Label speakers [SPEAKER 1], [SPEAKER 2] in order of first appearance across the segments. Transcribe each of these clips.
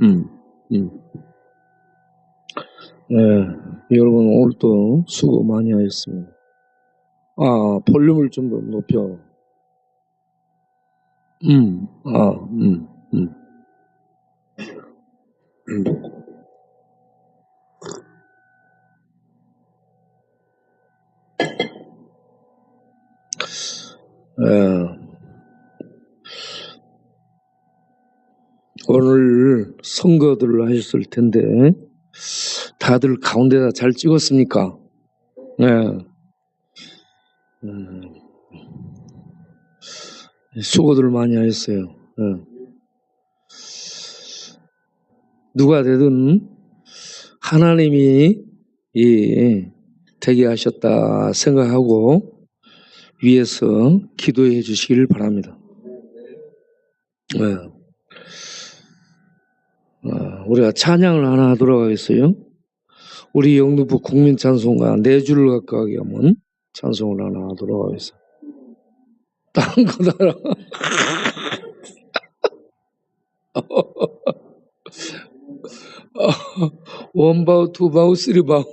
[SPEAKER 1] 음. 네, 여러분 오늘도 수고 많이 하셨습니다. 볼륨을 좀 더 높여. 오늘 선거들을 하셨을 텐데 다들 가운데다 잘 찍었습니까? 네. 수고들 많이 하셨어요. 네. 누가 되든 하나님이 되게 하셨다 생각하고 위에서 기도해 주시길 바랍니다. 네. 우리가 찬양을 하나 하도록 하겠어요. 우리 영등포 국민찬송가 4줄을 가까이 하면 찬송을 하나 하도록 하겠어요. 다른 거다. 원바우, 투바우, 쓰리바우.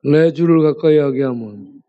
[SPEAKER 1] 네 줄을 가까이 하게 하면.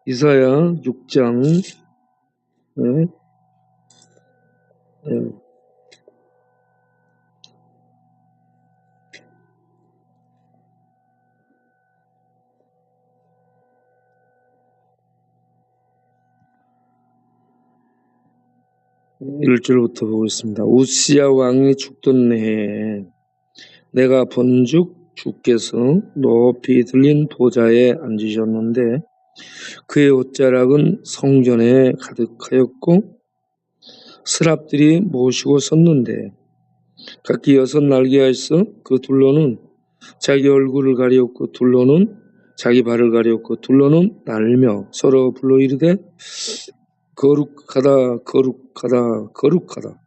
[SPEAKER 1] 이사야 6장 1절부터 보겠습니다. 우시야 왕이 죽던 해에 내가 본즉 주께서 높이 들린 보좌에 앉으셨는데 그의 옷자락은 성전에 가득하였고 스랍들이 모시고 섰는데 각기 6날개가 있어 그 둘로는 자기 얼굴을 가리었고 둘로는 자기 발을 가리었고 둘로는 날며 서로 불러 이르되 거룩하다 거룩하다 거룩하다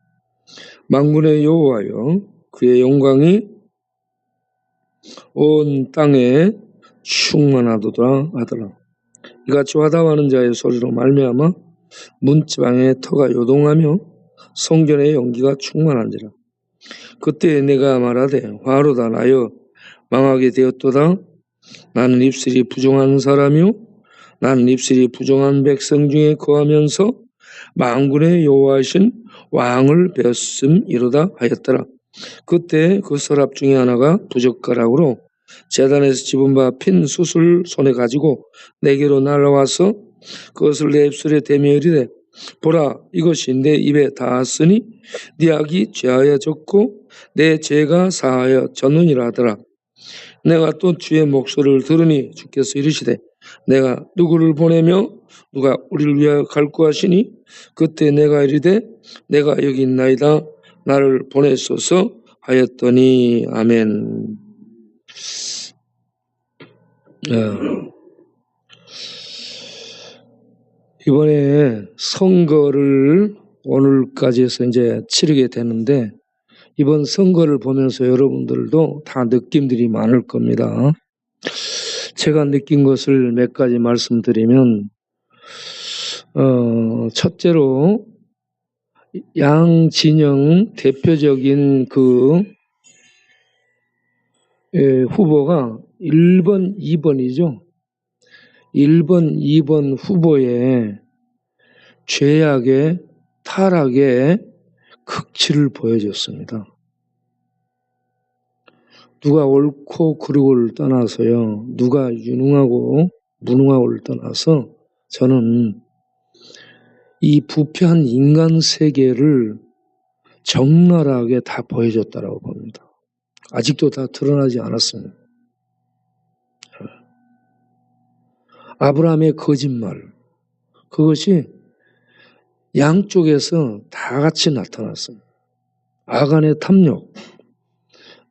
[SPEAKER 1] 만군의 여호와여 그의 영광이 온 땅에 충만하도다 하더라. 이같이 화답하는 자의 소리로 말미암아 문지방의 터가 요동하며 성전의 연기가 충만한지라. 그때 내가 말하되 화로다 나여 망하게 되었도다. 나는 입술이 부정한 사람이요 나는 입술이 부정한 백성 중에 거하면서 만군의 여호와이신 왕을 뵀음이로다 하였더라. 그때 그 서랍 중에 하나가 부젓가락으로 제단에서 집은 바 핀 숯을 손에 가지고 내게로 날아와서 그것을 내 입술에 대며 이르되 보라 이것이 내 입에 닿았으니 네 악이 죄하여 졌고 내 죄가 사하여 졌느니라 하더라. 내가 또 주의 목소리를 들으니 주께서 이르시되 내가 누구를 보내며 누가 우리를 위하여 갈구하시니 그때 내가 이르되 내가 여기 있나이다 나를 보내소서 하였더니 아멘. 이번에 선거를 오늘까지 해서 이제 치르게 되는데 이번 선거를 보면서 여러분들도 다 느낌들이 많을 겁니다. 제가 느낀 것을 몇 가지 말씀드리면 첫째로 양 진영 대표적인 그 후보가 1번, 2번이죠. 1번, 2번 후보의 죄악의 타락의 극치를 보여줬습니다. 누가 옳고 그르고를 떠나서요. 누가 유능하고 무능하고를 떠나서 저는 이 부패한 인간 세계를 적나라하게 다 보여줬다라고 봅니다. 아직도 다 드러나지 않았습니다. 아브라함의 거짓말, 그것이 양쪽에서 다 같이 나타났습니다. 아간의 탐욕,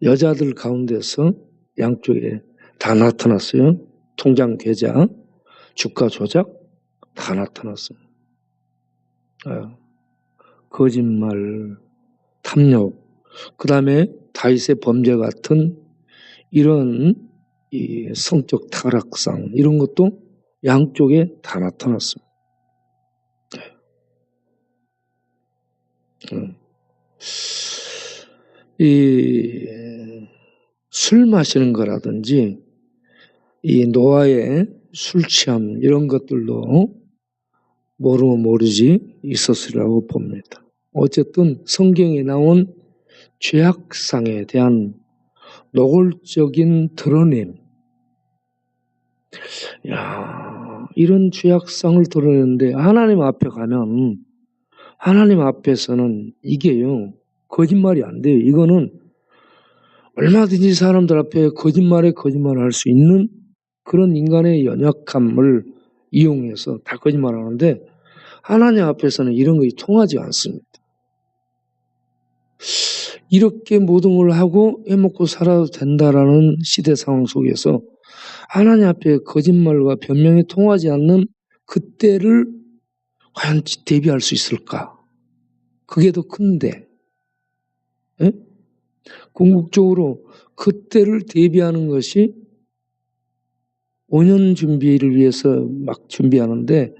[SPEAKER 1] 여자들 가운데서 양쪽에 다 나타났어요. 통장 계좌, 주가 조작 다 나타났습니다. 거짓말, 탐욕, 그 다음에 다윗의 범죄 같은 이런 이 성적 타락상 이런 것도 양쪽에 다 나타났습니다. 이 술 마시는 거라든지 이 노아의 술 취함 이런 것들도 모르면 모르지 있었으리라고 봅니다. 어쨌든 성경에 나온 죄악상에 대한 노골적인 드러냄, 이런 죄악상을 드러내는데 하나님 앞에 가면 하나님 앞에서는 이게요 거짓말이 안 돼요. 이거는 얼마든지 사람들 앞에 거짓말을 할 수 있는 그런 인간의 연약함을 이용해서 다 거짓말하는데 하나님 앞에서는 이런 것이 통하지 않습니다. 이렇게 모든 걸 하고 해먹고 살아도 된다라는 시대 상황 속에서 하나님 앞에 거짓말과 변명이 통하지 않는 그때를 과연 대비할 수 있을까? 그게 더 큰데, 에? 궁극적으로 그때를 대비하는 것이 5년 준비를 위해서 막 준비하는데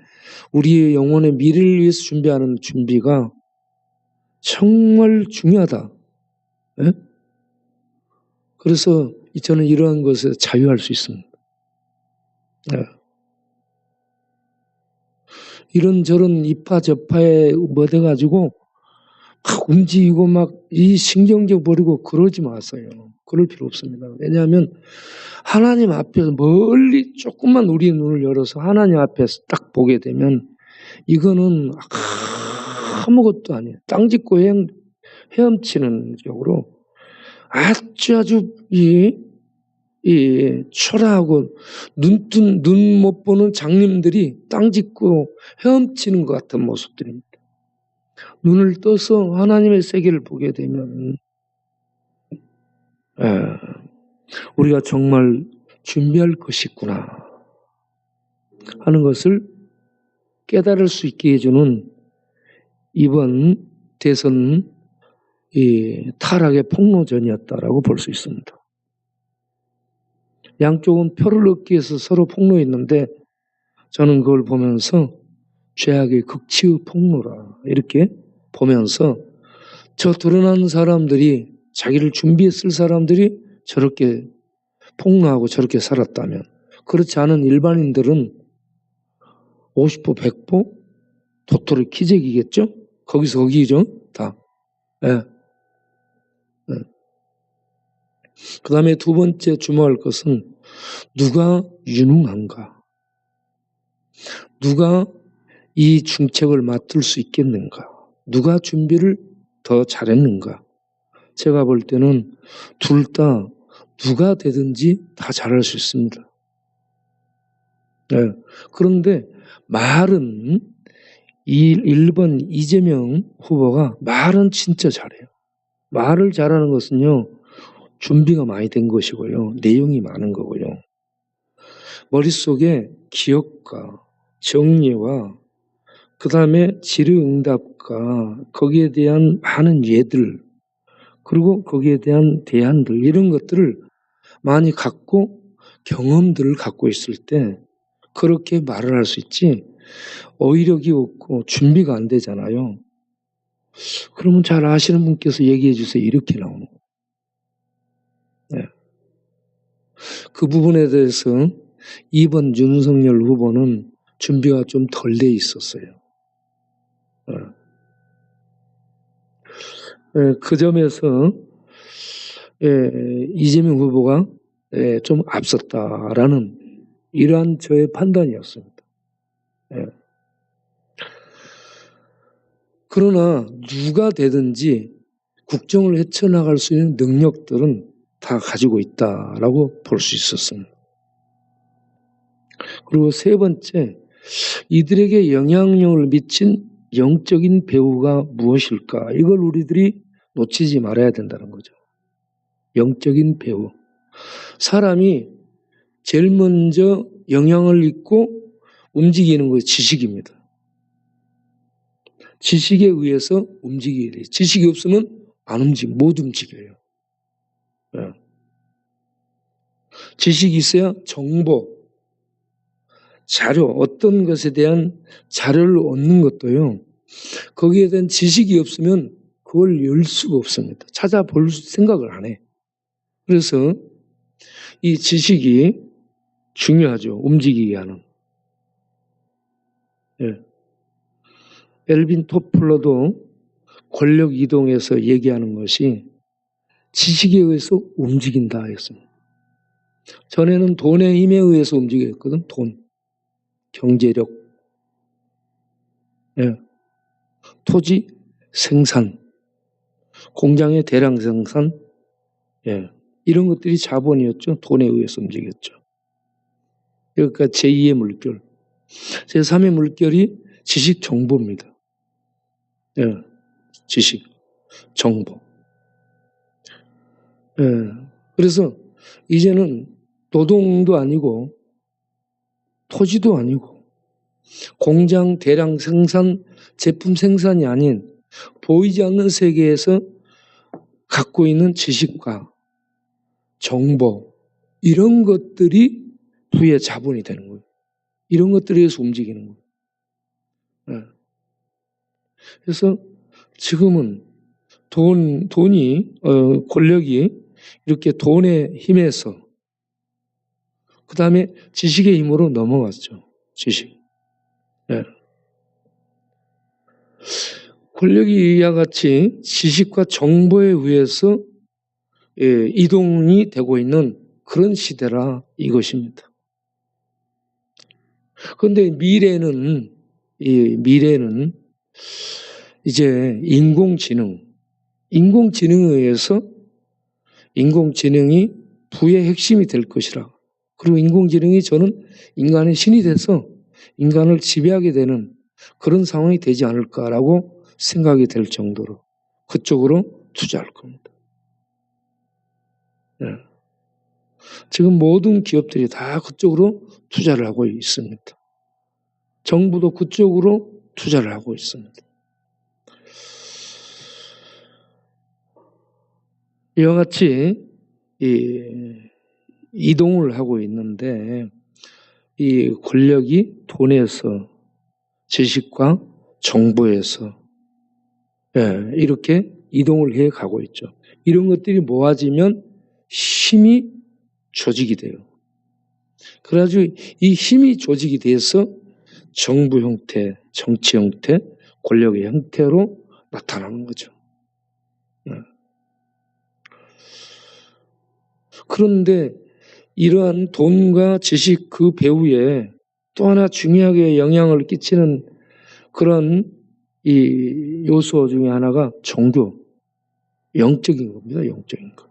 [SPEAKER 1] 우리의 영혼의 미래를 위해서 준비하는 준비가 정말 중요하다. 에? 그래서 저는 이러한 것에 자유할 수 있습니다. 이런저런 이파저파에 못해가지고 막 움직이고 막 이 신경적 버리고 그러지 마세요. 그럴 필요 없습니다. 왜냐하면 하나님 앞에서 멀리 조금만 우리의 눈을 열어서 하나님 앞에서 딱 보게 되면 이거는 아무것도 아니에요. 땅 짚고 헤엄치는 쪽으로 아주 이 초라하고 눈 못 보는 장님들이 땅 짚고 헤엄치는 것 같은 모습들입니다. 눈을 떠서 하나님의 세계를 보게 되면 우리가 정말 준비할 것이 있구나 하는 것을 깨달을 수 있게 해주는 이번 대선 타락의 폭로전이었다라고 볼 수 있습니다. 양쪽은 표를 얻기 위해서 서로 폭로했는데 저는 그걸 보면서 죄악의 극치의 폭로라 이렇게 보면서 저 드러난 사람들이 자기를 준비했을 사람들이 저렇게 폭로하고 저렇게 살았다면 그렇지 않은 일반인들은 50보 100보 도토리 키재기겠죠? 거기서 거기죠 다. 예. 그 다음에 두 번째 주목할 것은 누가 유능한가? 누가 이 중책을 맡을 수 있겠는가? 누가 준비를 더 잘했는가? 제가 볼 때는 둘 다 누가 되든지 다 잘할 수 있습니다. 네. 그런데 말은 1번 이재명 후보가 말은 진짜 잘해요. 말을 잘하는 것은요. 준비가 많이 된 것이고요. 내용이 많은 거고요. 머릿속에 기억과 정리와 그 다음에 질의응답과 거기에 대한 많은 예들 그리고 거기에 대한 대안들 이런 것들을 많이 갖고 경험들을 갖고 있을 때 그렇게 말을 할 수 있지 어휘력이 없고 준비가 안 되잖아요. 그러면 잘 아시는 분께서 얘기해 주세요. 이렇게 나오는 거예요. 네. 그 부분에 대해서 이번 윤석열 후보는 준비가 좀 덜 돼 있었어요. 그 점에서 이재명 후보가 좀 앞섰다라는 이러한 저의 판단이었습니다. 그러나 누가 되든지 국정을 헤쳐나갈 수 있는 능력들은 다 가지고 있다라고 볼 수 있었습니다. 그리고 세 번째, 이들에게 영향력을 미친 영적인 배후가 무엇일까? 이걸 우리들이 놓치지 말아야 된다는 거죠. 영적인 배후. 사람이 제일 먼저 영향을 입고 움직이는 것이 지식입니다. 지식에 의해서 움직여야 돼요. 지식이 없으면 못 움직여요. 지식이 있어야 정보, 자료, 어떤 것에 대한 자료를 얻는 것도요. 거기에 대한 지식이 없으면 그걸 열 수가 없습니다. 찾아볼 생각을 안 해. 그래서 이 지식이 중요하죠. 움직이게 하는. 엘빈 토플러도 권력 이동에서 얘기하는 것이 지식에 의해서 움직인다 했습니다. 전에는 돈의 힘에 의해서 움직였거든. 돈, 경제력, 토지 생산, 공장의 대량 생산, 이런 것들이 자본이었죠. 돈에 의해서 움직였죠. 그러니까 제2의 물결, 제3의 물결이 지식 정보입니다. 지식, 정보. 그래서 이제는 노동도 아니고 토지도 아니고 공장 대량 생산, 제품 생산이 아닌 보이지 않는 세계에서 갖고 있는 지식과 정보 이런 것들이 후에 자본이 되는 거예요. 이런 것들에 의해서 움직이는 거예요. 그래서 지금은 돈이 권력이 이렇게 돈의 힘에서 그 다음에 지식의 힘으로 넘어갔죠. 지식. 권력이 이와 같이 지식과 정보에 의해서 이동이 되고 있는 그런 시대라 이것입니다. 그런데 미래는 이제 인공지능에 의해서 인공지능이 부의 핵심이 될 것이라. 그리고 인공지능이 저는 인간의 신이 돼서 인간을 지배하게 되는 그런 상황이 되지 않을까라고 생각이 될 정도로 그쪽으로 투자할 겁니다. 네. 지금 모든 기업들이 다 그쪽으로 투자를 하고 있습니다. 정부도 그쪽으로 투자를 하고 있습니다. 이와 같이 이동을 하고 있는데 이 권력이 돈에서 지식과 정보에서 이렇게 이동을 해 가고 있죠. 이런 것들이 모아지면 힘이 조직이 돼요. 그래가지고 이 힘이 조직이 돼서 정부 형태, 정치 형태, 권력의 형태로 나타나는 거죠. 그런데 이러한 돈과 지식 그 배후에 또 하나 중요하게 영향을 끼치는 그런 이 요소 중에 하나가 종교, 영적인 겁니다. 영적인 것.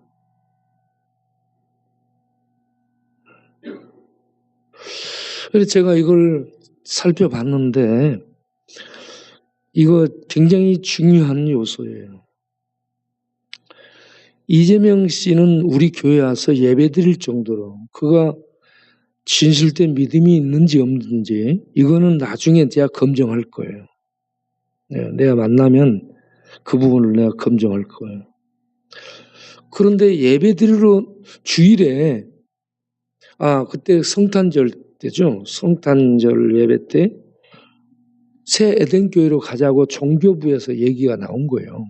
[SPEAKER 1] 그래서 제가 이걸 살펴봤는데 이거 굉장히 중요한 요소예요. 이재명 씨는 우리 교회 와서 예배드릴 정도로 그가 진실된 믿음이 있는지 없는지 이거는 나중에 제가 검증할 거예요. 내가 만나면 그 부분을 내가 검증할 거예요. 그런데 예배드리러 주일에 그때 성탄절 때죠. 성탄절 예배 때 새 에덴교회로 가자고 종교부에서 얘기가 나온 거예요.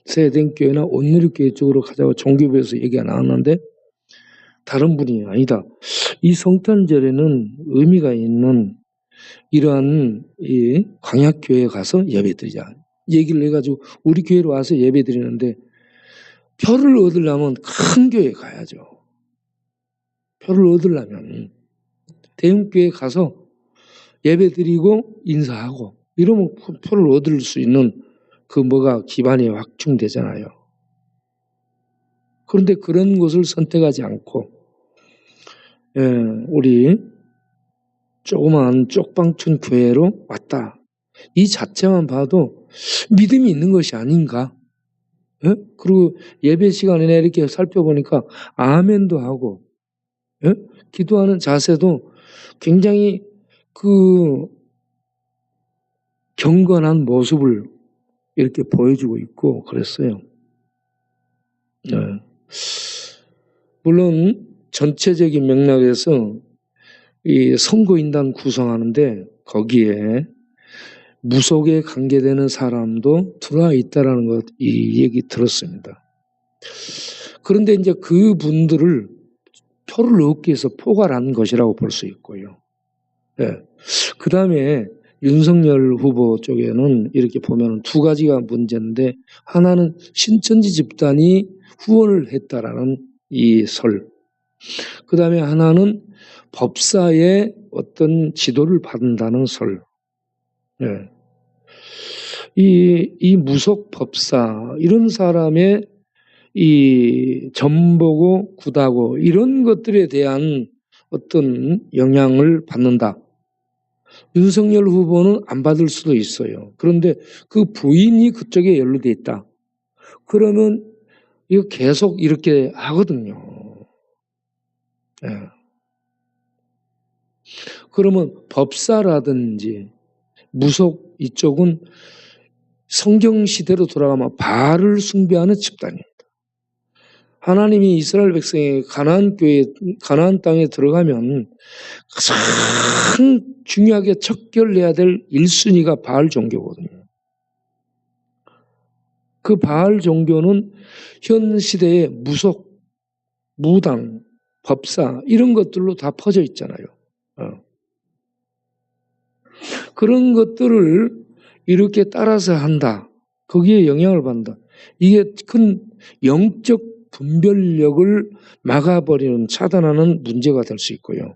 [SPEAKER 1] 새 에덴교회나 온누리교회 쪽으로 가자고 종교부에서 얘기가 나왔는데 다른 분이 아니다. 이 성탄절에는 의미가 있는 이러한 이 광약교회에 가서 예배드리자. 얘기를 해가지고 우리 교회로 와서 예배드리는데 표를 얻으려면 큰 교회 가야죠. 표를 얻으려면 대형교회 가서 예배드리고 인사하고 이러면 표를 얻을 수 있는 그 뭐가 기반이 확충되잖아요. 그런데 그런 곳을 선택하지 않고 우리 조그마한 쪽방촌 교회로 왔다. 이 자체만 봐도 믿음이 있는 것이 아닌가. 그리고 예배 시간에 이렇게 살펴보니까 아멘도 하고 기도하는 자세도 굉장히 그 경건한 모습을 이렇게 보여주고 있고 그랬어요. 물론 전체적인 맥락에서 이 선거인단 구성하는데 거기에 무속에 관계되는 사람도 들어와 있다라는 것, 이 얘기 들었습니다. 그런데 이제 그 분들을 표를 얻기 위해서 포괄한 것이라고 볼 수 있고요. 그 다음에 윤석열 후보 쪽에는 이렇게 보면 두 가지가 문제인데 하나는 신천지 집단이 후원을 했다라는 이 설. 그 다음에 하나는 법사의 어떤 지도를 받는다는 설. 이 무속 법사 이런 사람의 이 전보고 구다고 이런 것들에 대한 어떤 영향을 받는다. 윤석열 후보는 안 받을 수도 있어요. 그런데 그 부인이 그쪽에 연루돼 있다. 그러면 이거 계속 이렇게 하거든요. 그러면 법사라든지 무속 이쪽은 성경 시대로 돌아가면 바알을 숭배하는 집단입니다. 하나님이 이스라엘 백성이 가나안 땅에 들어가면 가장 중요하게 척결해야 될 1순위가 바알 종교거든요. 그 바알 종교는 현 시대의 무속, 무당, 법사 이런 것들로 다 퍼져 있잖아요. 그런 것들을 이렇게 따라서 한다. 거기에 영향을 받는다. 이게 큰 영적 분별력을 막아버리는, 차단하는 문제가 될 수 있고요.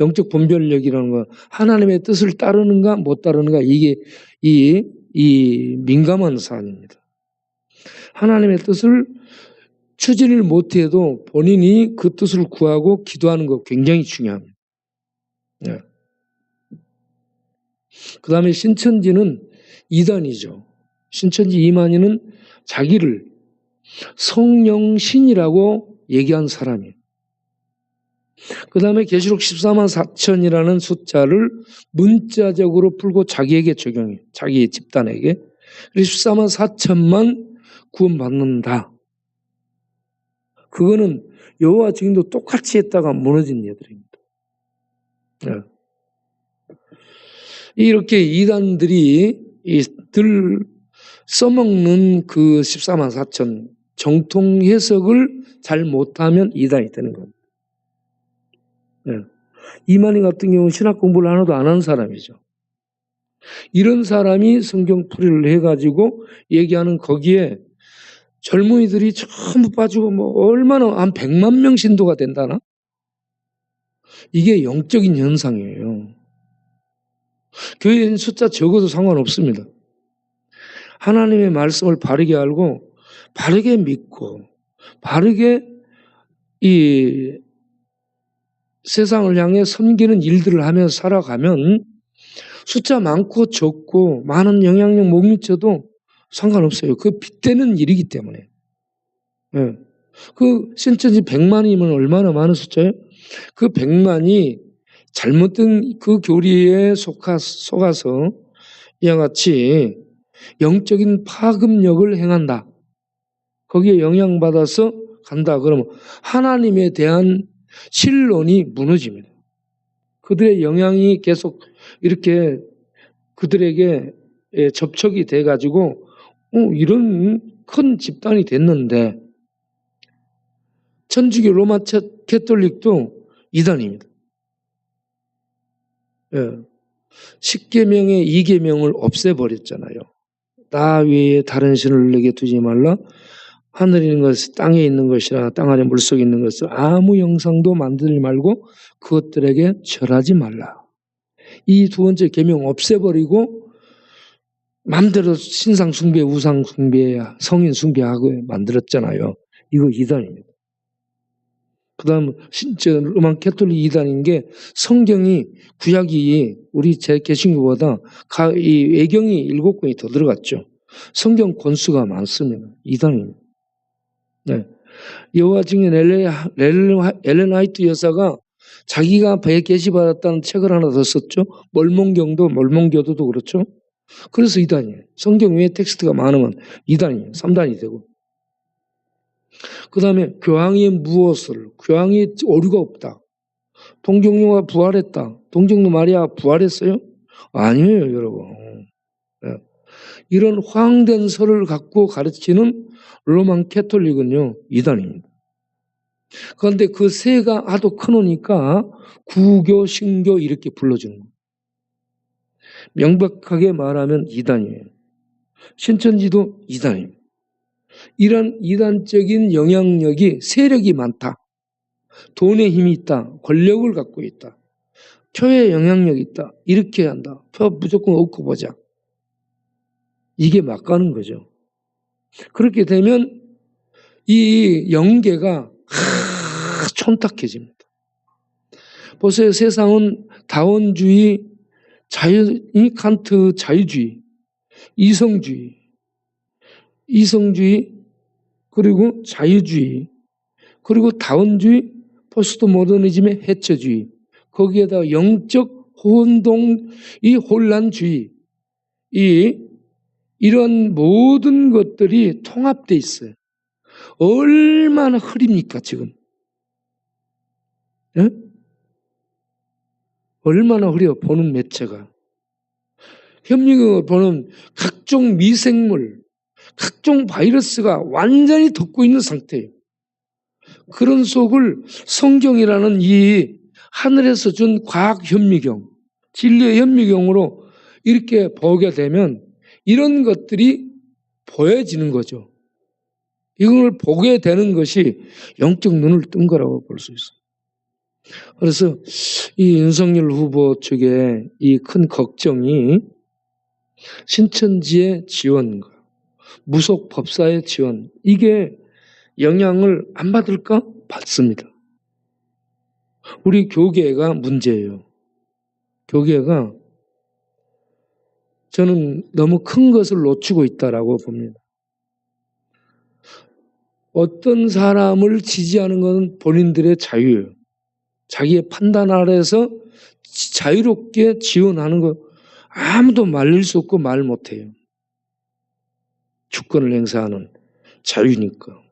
[SPEAKER 1] 영적 분별력이라는 건 하나님의 뜻을 따르는가 못 따르는가 이게 이 민감한 사안입니다. 하나님의 뜻을 추진을 못해도 본인이 그 뜻을 구하고 기도하는 거 굉장히 중요합니다. 네. 그 다음에 신천지는 이단이죠. 신천지 이만희는 자기를 성령신이라고 얘기한 사람이에요. 그 다음에 계시록 14만 4천이라는 숫자를 문자적으로 풀고 자기에게 적용해요. 자기 집단에게. 그래서 14만 4천만 구원받는다. 그거는 여호와 증인도 똑같이 했다가 무너진 예들입니다. 네. 이렇게 이단들이 들 써먹는 그 14만 4천 정통 해석을 잘 못하면 이단이 되는 겁니다. 네. 이만희 같은 경우는 신학 공부를 하나도 안 한 사람이죠. 이런 사람이 성경 풀이를 해가지고 얘기하는 거기에 젊은이들이 전부 빠지고 뭐 얼마나 한 100만 명 신도가 된다나? 이게 영적인 현상이에요. 교회인 숫자 적어도 상관없습니다. 하나님의 말씀을 바르게 알고 바르게 믿고 바르게 이 세상을 향해 섬기는 일들을 하면서 살아가면 숫자 많고 적고 많은 영향력 못 미쳐도 상관없어요. 그 빗대는 일이기 때문에. 네. 그 신천지 100만이면 얼마나 많은 숫자예요? 그 100만이 잘못된 그 교리에 속아서 이와 같이 영적인 파급력을 행한다. 거기에 영향받아서 간다. 그러면 하나님에 대한 신론이 무너집니다. 그들의 영향이 계속 이렇게 그들에게 접촉이 돼가지고 이런 큰 집단이 됐는데 천주교 로마 캐톨릭도 이단입니다. 예. 10계명의 2계명을 없애버렸잖아요. 나 외에 다른 신을 내게 두지 말라. 하늘에 있는 것, 땅에 있는 것이나 땅 아래 물속에 있는 것을 아무 형상도 만들지 말고 그것들에게 절하지 말라. 이 두 번째 계명 없애버리고 마음대로 신상 숭배, 우상 숭배, 성인 숭배하고 만들었잖아요. 이거 이단입니다. 그 다음 로마 캐톨릭 이단인 게 성경이 구약이 우리 제 개신교보다 이 외경이 7권이 더 들어갔죠. 성경 권수가 많습니다. 이단입니다. 네. 여호와 증인 엘렌 화이트 여사가 자기가 배에 계시받았다는 책을 하나 더 썼죠. 몰몬교도도 그렇죠. 그래서 이단이에요. 성경 외에 텍스트가 많으면 이단이에요. 3단이 되고. 그 다음에 교황이 무엇을, 교황이 오류가 없다. 동정녀가 부활했다. 동정녀 마리아 부활했어요? 아니에요, 여러분. 네. 이런 황된 설을 갖고 가르치는 로만 캐톨릭은요, 이단입니다. 그런데 그 세가 하도 크니까 구교, 신교 이렇게 불러주는 거예요. 명백하게 말하면 이단이에요. 신천지도 이단입니다. 이런 이단적인 영향력이 세력이 많다. 돈의 힘이 있다. 권력을 갖고 있다. 표의 영향력이 있다. 이렇게 한다. 표 무조건 얻고 보자. 이게 막가는 거죠. 그렇게 되면 이 영계가 촌탁해집니다. 보세요. 세상은 다원주의, 칸트 자유주의, 이성주의, 그리고 자유주의, 그리고 다원주의, 포스트 모더니즘의 해처주의, 거기에다 영적 혼란주의, 이런 모든 것들이 통합되어 있어요. 얼마나 흐립니까, 지금? 예? 얼마나 흐려, 보는 매체가. 현미경을 보는 각종 미생물, 각종 바이러스가 완전히 덮고 있는 상태예요. 그런 속을 성경이라는 이 하늘에서 준 과학 현미경, 진리의 현미경으로 이렇게 보게 되면 이런 것들이 보여지는 거죠. 이걸 보게 되는 것이 영적 눈을 뜬 거라고 볼 수 있어요. 그래서 이 윤석열 후보 측의 이 큰 걱정이 신천지의 지원과 무속 법사의 지원, 이게 영향을 안 받을까? 받습니다. 우리 교계가 문제예요. 교계가 저는 너무 큰 것을 놓치고 있다라고 봅니다. 어떤 사람을 지지하는 것은 본인들의 자유예요. 자기의 판단 아래서 자유롭게 지원하는 거 아무도 말릴 수 없고 말 못해요. 주권을 행사하는 자유니까.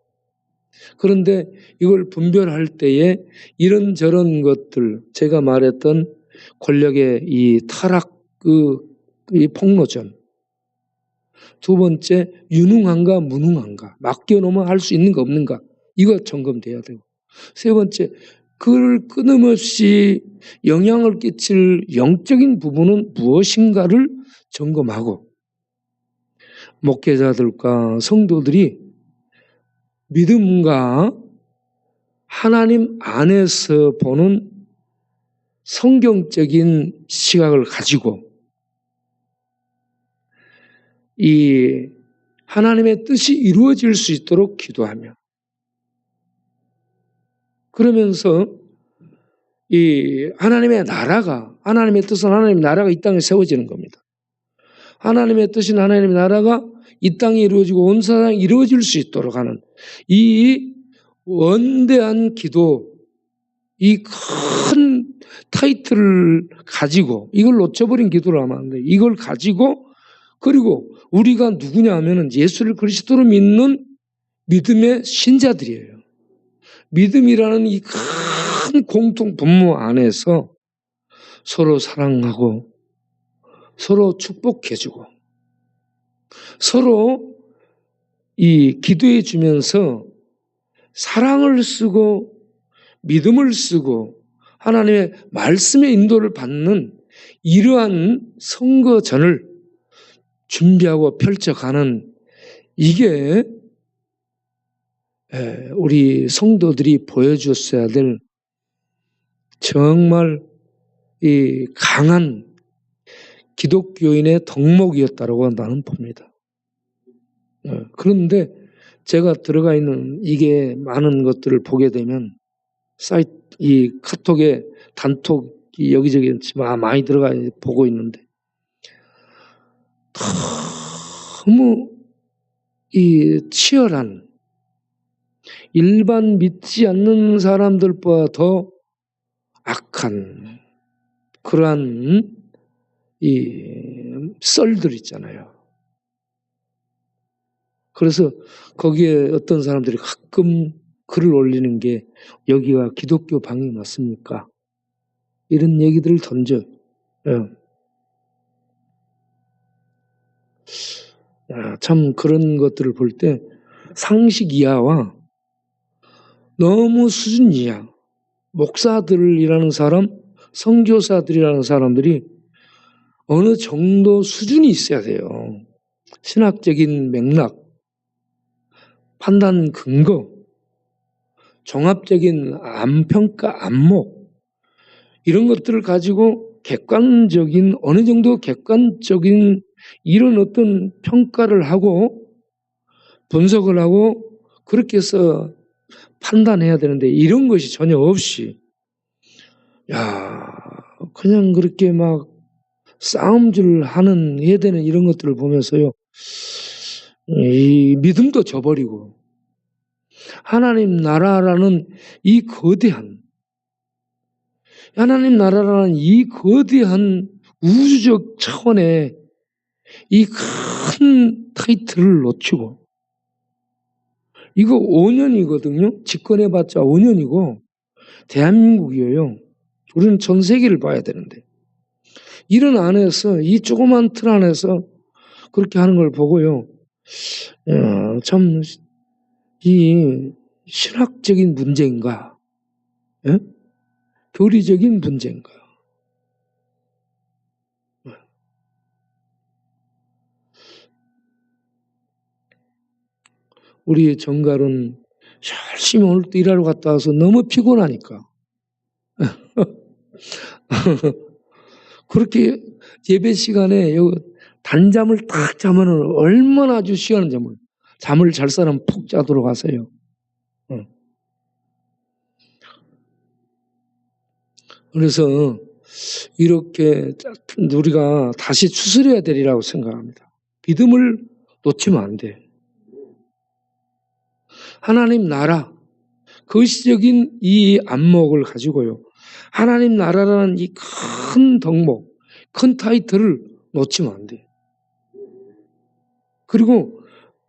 [SPEAKER 1] 그런데 이걸 분별할 때에 이런저런 것들, 제가 말했던 권력의 이 타락, 이 폭로전. 두 번째, 유능한가 무능한가, 맡겨놓으면 할 수 있는가 없는가, 이거 점검돼야 되고. 세 번째, 그를 끊임없이 영향을 끼칠 영적인 부분은 무엇인가를 점검하고, 목회자들과 성도들이 믿음과 하나님 안에서 보는 성경적인 시각을 가지고 이 하나님의 뜻이 이루어질 수 있도록 기도하며, 그러면서 이 하나님의 나라가, 하나님의 뜻은 하나님의 나라가 이 땅에 세워지는 겁니다. 하나님의 뜻인 하나님의 나라가 이 땅에 이루어지고 온 세상에 이루어질 수 있도록 하는 이 원대한 기도, 이 큰 타이틀을 가지고, 이걸 놓쳐버린 기도를 하면 안 돼요. 이걸 가지고, 그리고 우리가 누구냐 하면은 예수를 그리스도로 믿는 믿음의 신자들이에요. 믿음이라는 이 큰 공통 분모 안에서 서로 사랑하고 서로 축복해주고 서로 이 기도해 주면서 사랑을 쓰고 믿음을 쓰고 하나님의 말씀의 인도를 받는 이러한 선거전을 준비하고 펼쳐가는, 이게 우리 성도들이 보여줬어야 될 정말 이 강한 기독교인의 덕목이었다고 나는 봅니다. 그런데 제가 들어가 있는 이게 많은 것들을 보게 되면 사이트, 이 카톡에 단톡이 여기저기 많이 들어가 보고 있는데 너무 이 치열한, 일반 믿지 않는 사람들보다 더 악한 그러한 이 썰들 있잖아요. 그래서 거기에 어떤 사람들이 가끔 글을 올리는 게 여기가 기독교 방이 맞습니까? 이런 얘기들을 던져요. 참 그런 것들을 볼 때 상식 이하와 너무 수준 이하, 목사들이라는 사람, 선교사들이라는 사람들이 어느 정도 수준이 있어야 돼요. 신학적인 맥락, 판단 근거, 종합적인 안평가, 안목, 이런 것들을 가지고 객관적인, 어느 정도 객관적인 이런 어떤 평가를 하고 분석을 하고 그렇게 해서 판단해야 되는데, 이런 것이 전혀 없이 그냥 그렇게 막 싸움질 하는, 해야 되는 이런 것들을 보면서요, 이 믿음도 저버리고 하나님 나라라는 이 거대한, 하나님 나라라는 이 거대한 우주적 차원의 이 큰 타이틀을 놓치고, 이거 5년이거든요. 집권해봤자 5년이고 대한민국이에요. 우리는 전 세계를 봐야 되는데, 이런 안에서, 이 조그만 틀 안에서 그렇게 하는 걸 보고요, 참 이 신학적인 문제인가, 교리적인 문제인가. 우리 정갈은 열심히 오늘 또 일하러 갔다 와서 너무 피곤하니까 그렇게 예배 시간에 단잠을 딱 자면 얼마나 아주 시원한 잠을 잘 사람 푹 자도록 하세요. 어. 그래서 이렇게 우리가 다시 추스려야 되리라고 생각합니다. 믿음을 놓치면 안 돼. 하나님 나라, 거시적인 이 안목을 가지고요. 하나님 나라라는 이 큰 덕목, 큰 타이틀을 놓치면 안 돼. 그리고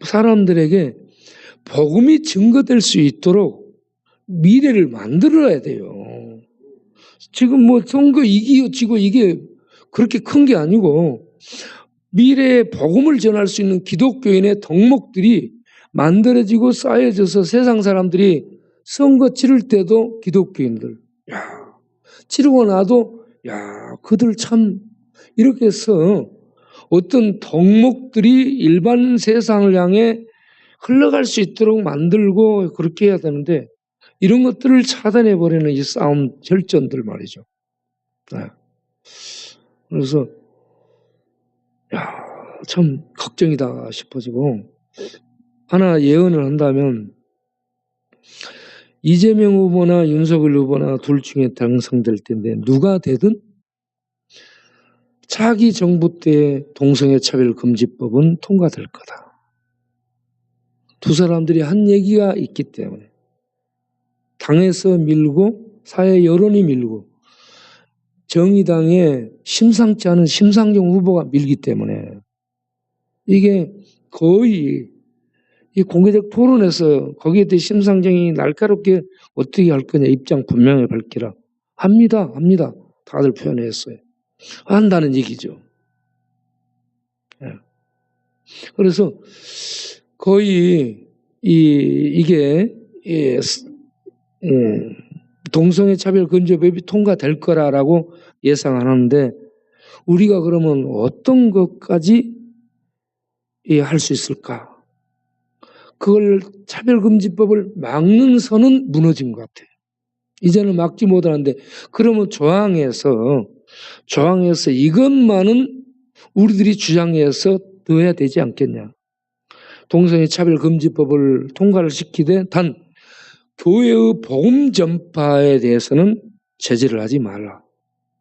[SPEAKER 1] 사람들에게 복음이 증거될 수 있도록 미래를 만들어야 돼요. 지금 뭐 선거 이기고 이게 그렇게 큰 게 아니고 미래에 복음을 전할 수 있는 기독교인의 덕목들이 만들어지고 쌓여져서 세상 사람들이 선거 치를 때도 기독교인들, 야, 치르고 나도, 야, 그들 참, 이렇게 해서 어떤 덕목들이 일반 세상을 향해 흘러갈 수 있도록 만들고 그렇게 해야 되는데, 이런 것들을 차단해버리는 이 싸움, 절전들 말이죠. 네. 그래서, 야, 참 걱정이다 싶어지고, 하나 예언을 한다면, 이재명 후보나 윤석열 후보나 둘 중에 당선될 텐데 누가 되든 차기 정부 때 동성애차별금지법은 통과될 거다. 두 사람들이 한 얘기가 있기 때문에 당에서 밀고 사회 여론이 밀고 정의당의 심상치 않은 심상정 후보가 밀기 때문에 이게 거의 이 공개적 토론에서 거기에 대해 심상정이 날카롭게 어떻게 할 거냐 입장 분명히 밝히라. 합니다. 다들 표현했어요. 한다는 얘기죠. 예. 그래서 거의 이게 동성애 차별 금지법이 통과될 거라고 예상하는데 우리가 그러면 어떤 것까지 할 수 있을까? 그걸 차별금지법을 막는 선은 무너진 것 같아요. 이제는 막지 못하는데 그러면 조항에서 이것만은 우리들이 주장해서 넣어야 되지 않겠냐. 동성애 차별금지법을 통과를 시키되 단 교회의 복음 전파에 대해서는 제재를 하지 말라.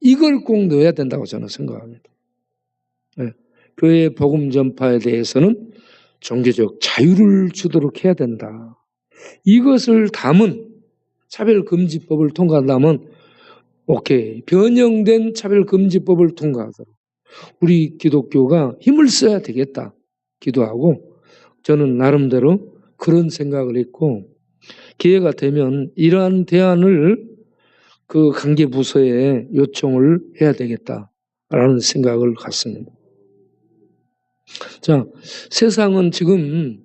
[SPEAKER 1] 이걸 꼭 넣어야 된다고 저는 생각합니다. 네. 교회의 복음 전파에 대해서는 종교적 자유를 주도록 해야 된다. 이것을 담은 차별금지법을 통과한다면 오케이. 변형된 차별금지법을 통과하도록 우리 기독교가 힘을 써야 되겠다 기도하고 저는 나름대로 그런 생각을 했고 기회가 되면 이러한 대안을 그 관계부서에 요청을 해야 되겠다라는 생각을 갖습니다. 자, 세상은 지금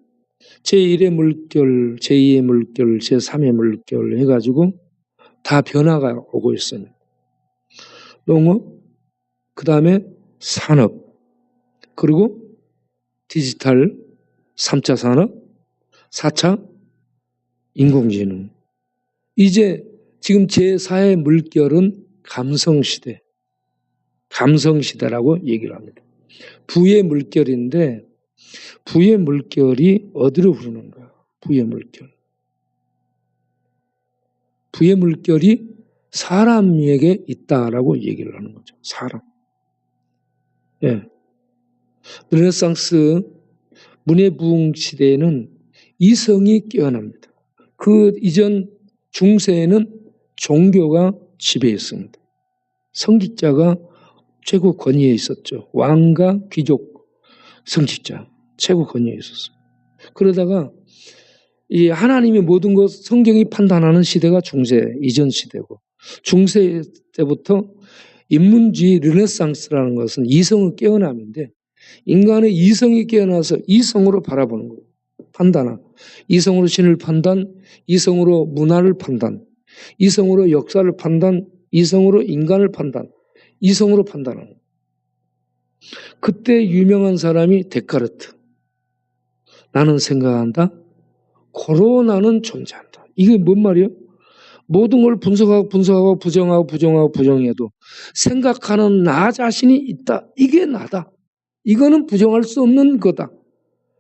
[SPEAKER 1] 제1의 물결, 제2의 물결, 제3의 물결 해가지고 다 변화가 오고 있습니다. 농업, 그 다음에 산업, 그리고 디지털, 3차 산업, 4차 인공지능. 이제 지금 제4의 물결은 감성시대, 감성시대라고 얘기를 합니다. 부의 물결인데 부의 물결이 어디로 흐르는가? 부의 물결. 부의 물결이 사람에게 있다라고 얘기를 하는 거죠. 사람. 예. 르네상스 문해부흥 시대에는 이성이 깨어납니다. 그 이전 중세에는 종교가 지배했습니다. 성직자가 최고 권위에 있었죠. 왕과 귀족, 성직자 최고 권위에 있었어요. 그러다가 이 하나님의 모든 것 성경이 판단하는 시대가 중세 이전 시대고 중세 때부터 인문주의 르네상스라는 것은 이성의 깨어남인데 인간의 이성이 깨어나서 이성으로 바라보는 거예요. 판단하. 이성으로 신을 판단, 이성으로 문화를 판단, 이성으로 역사를 판단, 이성으로 인간을 판단, 이성으로 판단하는 거예요. 그때 유명한 사람이 데카르트. 나는 생각한다. 고로 나는 존재한다. 이게 뭔 말이에요? 모든 걸 분석하고 부정해도 생각하는 나 자신이 있다. 이게 나다. 이거는 부정할 수 없는 거다.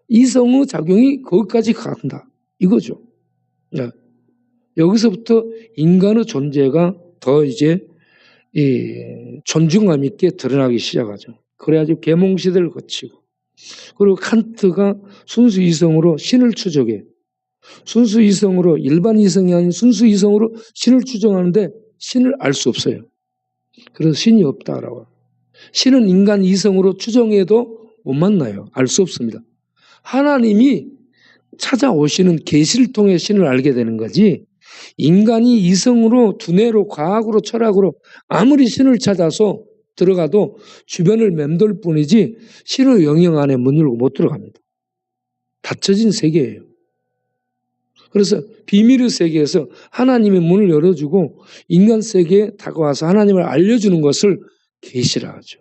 [SPEAKER 1] 이성의 작용이 거기까지 간다. 이거죠. 네. 여기서부터 인간의 존재가 더 이제 존중감 있게 드러나기 시작하죠. 그래가지고 계몽시대를 거치고, 그리고 칸트가 순수 이성으로 신을 추적해. 순수 이성으로, 일반 이성이 아닌 순수 이성으로 신을 추정하는데 신을 알 수 없어요. 그래서 신이 없다라고. 신은 인간 이성으로 추정해도 못 만나요. 알 수 없습니다. 하나님이 찾아오시는 계시를 통해 신을 알게 되는 거지, 인간이 이성으로, 두뇌로, 과학으로, 철학으로 아무리 신을 찾아서 들어가도 주변을 맴돌 뿐이지 신의 영역 안에 문 열고 못 들어갑니다. 닫혀진 세계예요. 그래서 비밀의 세계에서 하나님의 문을 열어주고 인간 세계에 다가와서 하나님을 알려주는 것을 계시라 하죠.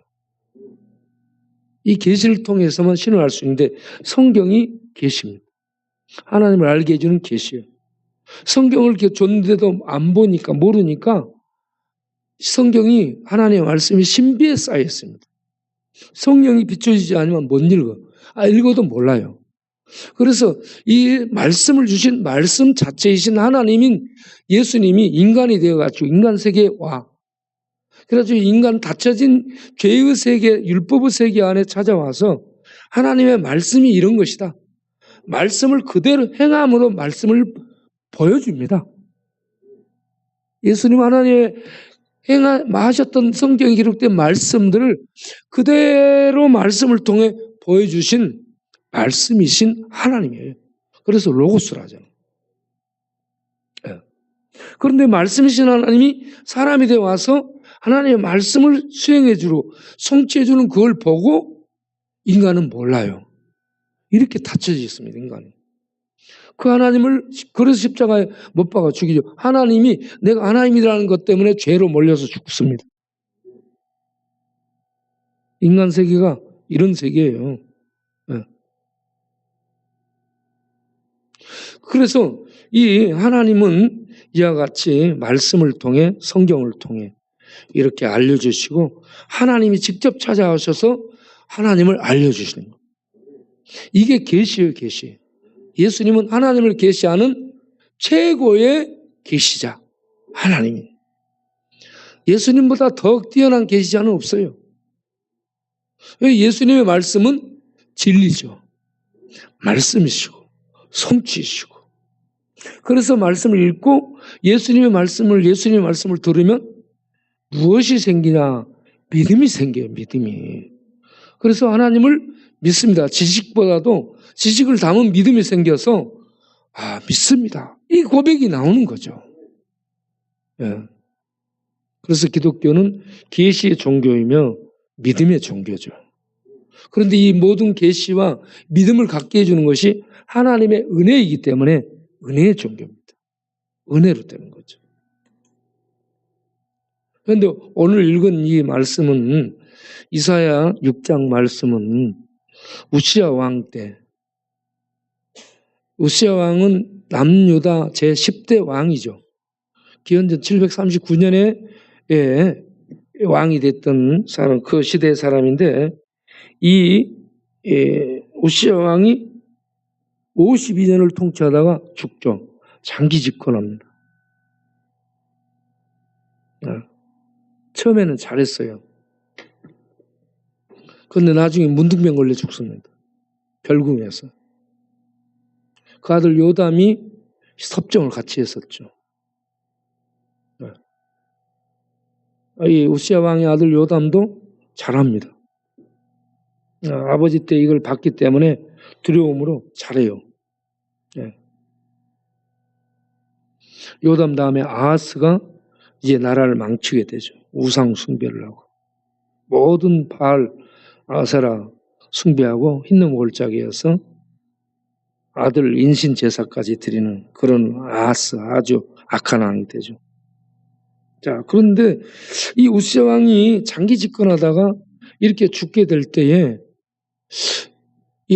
[SPEAKER 1] 이 계시를 통해서만 신을 알 수 있는데 성경이 계시입니다. 하나님을 알게 해주는 계시예요. 성경을 이렇게 줬는데도 안 보니까, 모르니까 성경이, 하나님의 말씀이 신비에 쌓여 있습니다. 성경이 비춰지지 않으면 못 읽어. 읽어도 몰라요. 그래서 이 말씀을 주신 말씀 자체이신 하나님인 예수님이 인간이 되어가지고 인간 세계에 와. 그래가지고 인간 닫혀진 죄의 세계, 율법의 세계 안에 찾아와서 하나님의 말씀이 이런 것이다. 말씀을 그대로 행함으로 말씀을 보여줍니다. 예수님 하나님의 하셨던 성경에 기록된 말씀들을 그대로 말씀을 통해 보여주신 말씀이신 하나님이에요. 그래서 로고스라 하잖아요. 그런데 말씀이신 하나님이 사람이 되어 와서 하나님의 말씀을 수행해주고 성취해주는 그걸 보고 인간은 몰라요. 이렇게 닫혀져 있습니다, 인간은. 그 하나님을 그래서 십자가에 못 박아 죽이죠. 하나님이, 내가 하나님이라는 것 때문에 죄로 몰려서 죽습니다. 인간 세계가 이런 세계예요. 네. 그래서 이 하나님은 이와 같이 말씀을 통해, 성경을 통해 이렇게 알려주시고 하나님이 직접 찾아오셔서 하나님을 알려주시는 거예요. 이게 계시예요, 계시. 예수님은 하나님을 계시하는 최고의 계시자, 하나님이. 예수님보다 더 뛰어난 계시자는 없어요. 예수님의 말씀은 진리죠. 말씀이시고 성취이시고. 그래서 말씀을 읽고 예수님의 말씀을 들으면 무엇이 생기냐? 믿음이 생겨요, 믿음이. 그래서 하나님을 믿습니다. 지식을 담은 믿음이 생겨서 믿습니다. 이 고백이 나오는 거죠. 예. 그래서 기독교는 계시의 종교이며 믿음의 종교죠. 그런데 이 모든 계시와 믿음을 갖게 해주는 것이 하나님의 은혜이기 때문에 은혜의 종교입니다. 은혜로 되는 거죠. 그런데 오늘 읽은 이 말씀은, 이사야 6장 말씀은 우시야 왕 때, 우시야 왕은 남유다 제10대 왕이죠. 기원전 739년에 왕이 됐던 사람, 그 시대의 사람인데, 이 우시야 왕이 52년을 통치하다가 죽죠. 장기 집권합니다. 처음에는 잘했어요. 그런데 나중에 문둥병 걸려 죽습니다. 별궁에서. 그 아들 요담이 섭정을 같이 했었죠. 이 우시야 왕의 아들 요담도 잘합니다. 아버지 때 이걸 봤기 때문에 두려움으로 잘해요. 요담 다음에 아하스가 이제 나라를 망치게 되죠. 우상 숭배를 하고 모든 바알, 아세라 숭배하고 흰놈 골짜기에서 아들 인신 제사까지 드리는 그런 아하스, 아주 악한 왕이 되죠. 자, 그런데 이 우시야 왕이 장기 집권하다가 이렇게 죽게 될 때에,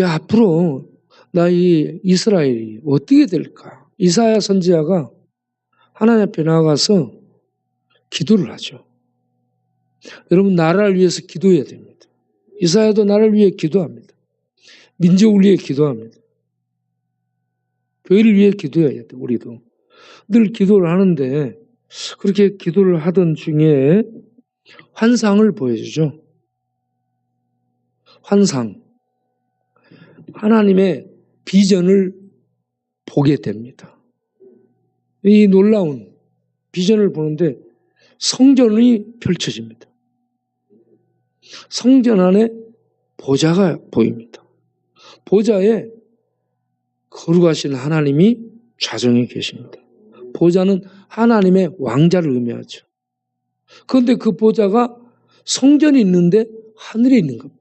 [SPEAKER 1] 앞으로 나 이 이스라엘이 어떻게 될까? 이사야 선지자가 하나님 앞에 나가서 기도를 하죠. 여러분, 나라를 위해서 기도해야 됩니다. 이사야도 나라를 위해 기도합니다. 민족을 위해 기도합니다. 교회를 위해 기도해야 돼, 우리도. 늘 기도를 하는데 그렇게 기도를 하던 중에 환상을 보여주죠. 환상. 하나님의 비전을 보게 됩니다. 이 놀라운 비전을 보는데 성전이 펼쳐집니다. 성전 안에 보좌가 보입니다. 보좌에 거룩하신 하나님이 좌정에 계십니다. 보좌는 하나님의 왕자를 의미하죠. 그런데 그 보좌가 성전이 있는데 하늘에 있는 겁니다.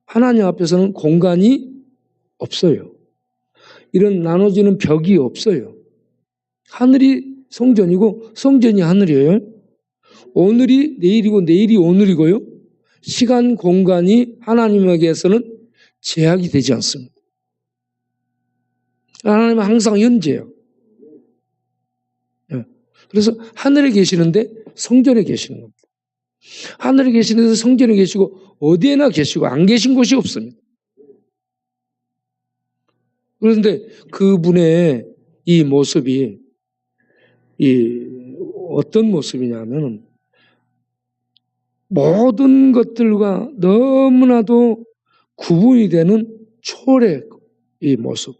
[SPEAKER 1] 하나님 앞에서는 공간이 없어요. 이런 나눠지는 벽이 없어요. 하늘이 성전이고 성전이 하늘이에요. 오늘이 내일이고 내일이 오늘이고요. 시간, 공간이 하나님에게서는 제약이 되지 않습니다. 하나님은 항상 현재예요. 그래서 하늘에 계시는데 성전에 계시는 겁니다. 하늘에 계시는데 성전에 계시고 어디에나 계시고 안 계신 곳이 없습니다. 그런데 그분의 이 모습이 어떤 모습이냐면 모든 것들과 너무나도 구분이 되는 초월의 이 모습.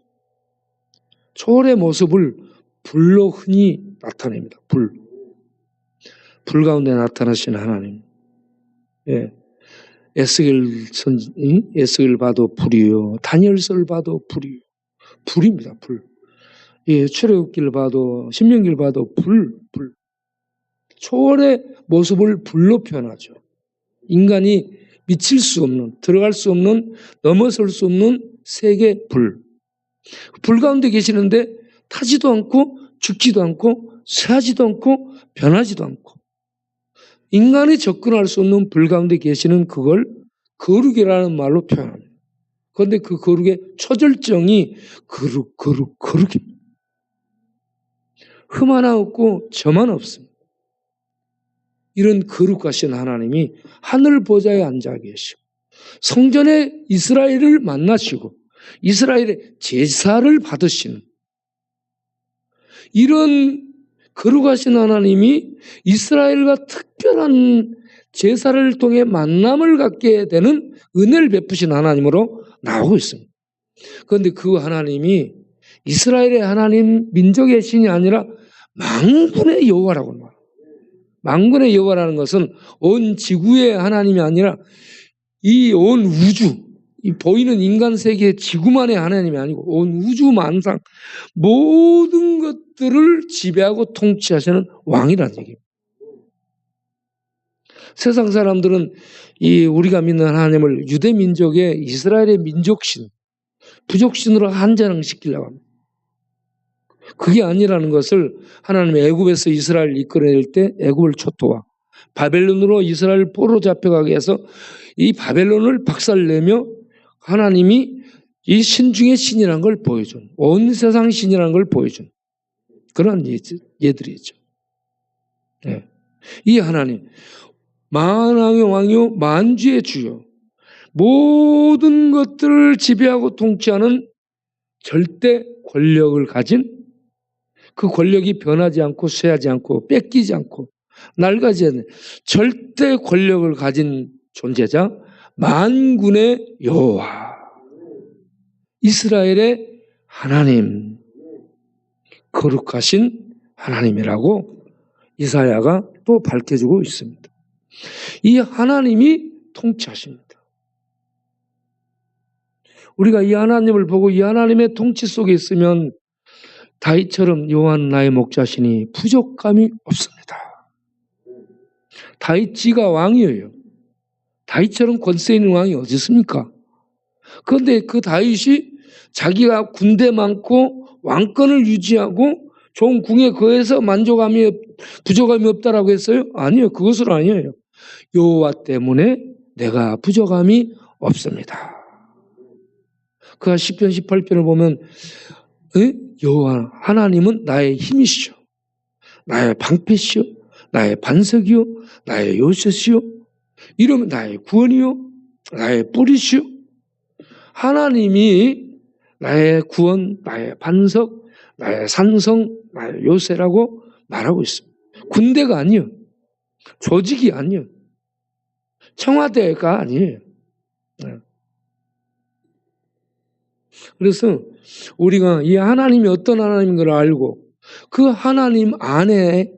[SPEAKER 1] 초월의 모습을 불로 흔히 나타냅니다. 불 가운데 나타나신 하나님. 예. 에스겔 봐도 불이요. 다니엘서를 봐도 불이요. 불입니다. 불. 예, 출애굽기를 봐도 신명기를 봐도 불. 초월의 모습을 불로 표현하죠. 인간이 미칠 수 없는, 들어갈 수 없는, 넘어설 수 없는 세계 불. 불 가운데 계시는데 타지도 않고 죽지도 않고 쇠하지도 않고 변하지도 않고 인간이 접근할 수 없는 불 가운데 계시는 그걸 거룩이라는 말로 표현합니다. 그런데 그 거룩의 초절정이 거룩입니다. 흠 하나 없고 점 하나 없습니다. 이런 거룩하신 하나님이 하늘 보좌에 앉아 계시고 성전에 이스라엘을 만나시고 이스라엘의 제사를 받으시는 이런 거룩하신 하나님이 이스라엘과 특별한 제사를 통해 만남을 갖게 되는 은혜를 베푸신 하나님으로 나오고 있습니다. 그런데 그 하나님이 이스라엘의 하나님 민족의 신이 아니라 만군의 여호와라고 말합니다. 만군의 여호와라는 것은 온 지구의 하나님이 아니라 이 온 우주, 이 보이는 인간 세계 지구만의 하나님이 아니고 온 우주 만상 모든 것들을 지배하고 통치하시는 왕이라는 얘기입니다. 세상 사람들은 이 우리가 믿는 하나님을 유대 민족의 이스라엘의 민족신, 부족신으로 한정시키려고 합니다. 그게 아니라는 것을 하나님이 애굽에서 이스라엘을 이끌어낼 때 애굽을 초토화, 바벨론으로 이스라엘 포로 잡혀가게 해서 이 바벨론을 박살내며 하나님이 이 신 중의 신이라는 걸 보여준, 온 세상 신이라는 걸 보여준 그런 예들이죠. 네. 이 하나님, 만왕의 왕이요 만주의 주요, 모든 것들을 지배하고 통치하는 절대 권력을 가진, 그 권력이 변하지 않고 쇠하지 않고 뺏기지 않고 낡아지지 않는 절대 권력을 가진 존재자 만군의 여호와, 이스라엘의 하나님, 거룩하신 하나님이라고 이사야가 또 밝혀주고 있습니다. 이 하나님이 통치하십니다. 우리가 이 하나님을 보고 이 하나님의 통치 속에 있으면 다윗처럼 여호와는 나의 목자시니 부족함이 없습니다. 다윗지가 왕이에요. 다윗처럼 권세 있는 왕이 어디 있습니까? 그런데 그 다윗이 자기가 군대 많고 왕권을 유지하고 좋은 궁에 거해서 부족함이 없다라고 했어요? 아니요. 그것은 아니에요. 여호와 때문에 내가 부족함이 없습니다. 그 시편 18편을 보면 여호와 하나님은 나의 힘이시오, 나의 방패시오, 나의 반석이요, 나의 요새시오, 이러면 나의 구원이요, 나의 뿌리시오. 하나님이 나의 구원, 나의 반석, 나의 산성, 나의 요새라고 말하고 있습니다. 군대가 아니에요. 조직이 아니에요. 청와대가 아니에요. 그래서 우리가 이 하나님이 어떤 하나님인 걸 알고 그 하나님 안에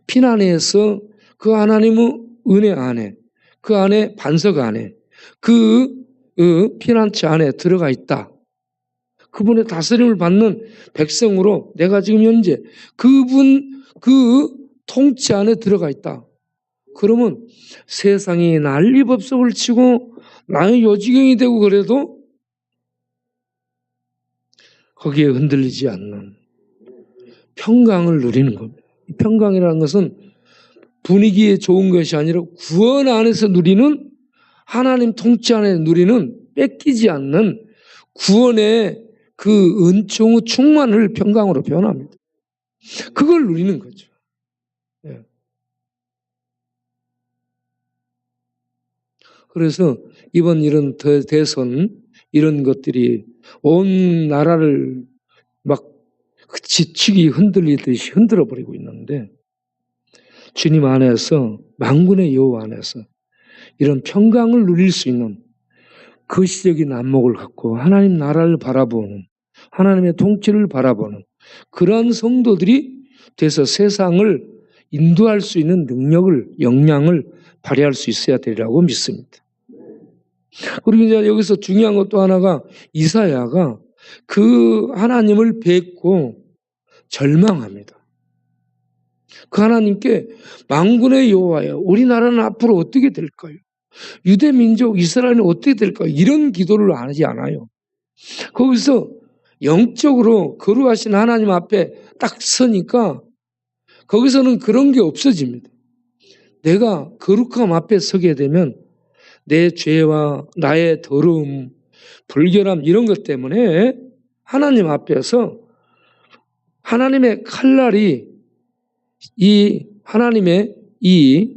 [SPEAKER 1] 피난해서 그 하나님의 은혜 안에 그 안에 반석 안에 그 피난처 안에 들어가 있다. 그분의 다스림을 받는 백성으로 내가 지금 현재 그분 그 통치 안에 들어가 있다. 그러면 세상이 난리법석을 치고 나의 요지경이 되고 그래도 거기에 흔들리지 않는 평강을 누리는 겁니다. 평강이라는 것은 분위기에 좋은 것이 아니라 구원 안에서 누리는 하나님 통치 안에 누리는 뺏기지 않는 구원의 그 은총의 충만을 평강으로 표현합니다. 그걸 누리는 거죠. 예. 그래서 이번 이런 대선 이런 것들이 온 나라를 막 지치기 흔들리듯이 흔들어버리고 있는데 주님 안에서 만군의 여호와 안에서 이런 평강을 누릴 수 있는 거시적인 안목을 갖고 하나님 나라를 바라보는 하나님의 통치를 바라보는 그러한 성도들이 돼서 세상을 인도할 수 있는 능력을 역량을 발휘할 수 있어야 되리라고 믿습니다. 그리고 이제 여기서 중요한 것도 하나가 이사야가 그 하나님을 뵙고 절망합니다. 그 하나님께 만군의 여호와여 우리나라는 앞으로 어떻게 될까요? 유대 민족 이스라엘은 어떻게 될까요? 이런 기도를 하지 않아요. 거기서 영적으로 거룩하신 하나님 앞에 딱 서니까 거기서는 그런 게 없어집니다. 내가 거룩함 앞에 서게 되면 내 죄와 나의 더러움, 불결함 이런 것 때문에 하나님 앞에서 하나님의 칼날이 이 하나님의 이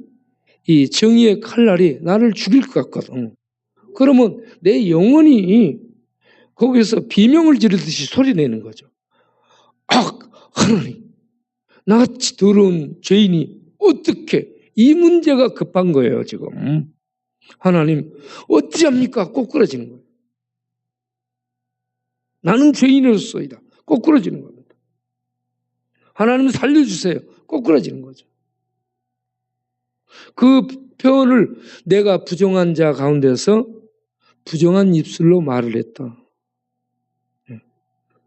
[SPEAKER 1] 정의의 칼날이 나를 죽일 것 같거든. 그러면 내 영혼이 거기서 비명을 지르듯이 소리내는 거죠. 하나님, 나같이 더러운 죄인이 어떻게 이 문제가 급한 거예요 지금. 하나님 어찌합니까? 꼬꾸라지는 거예요. 나는 죄인으로서이다. 꼬꾸라지는 겁니다. 하나님 살려주세요. 꼬꾸라지는 거죠. 그 표현을 내가 부정한 자 가운데서 부정한 입술로 말을 했다.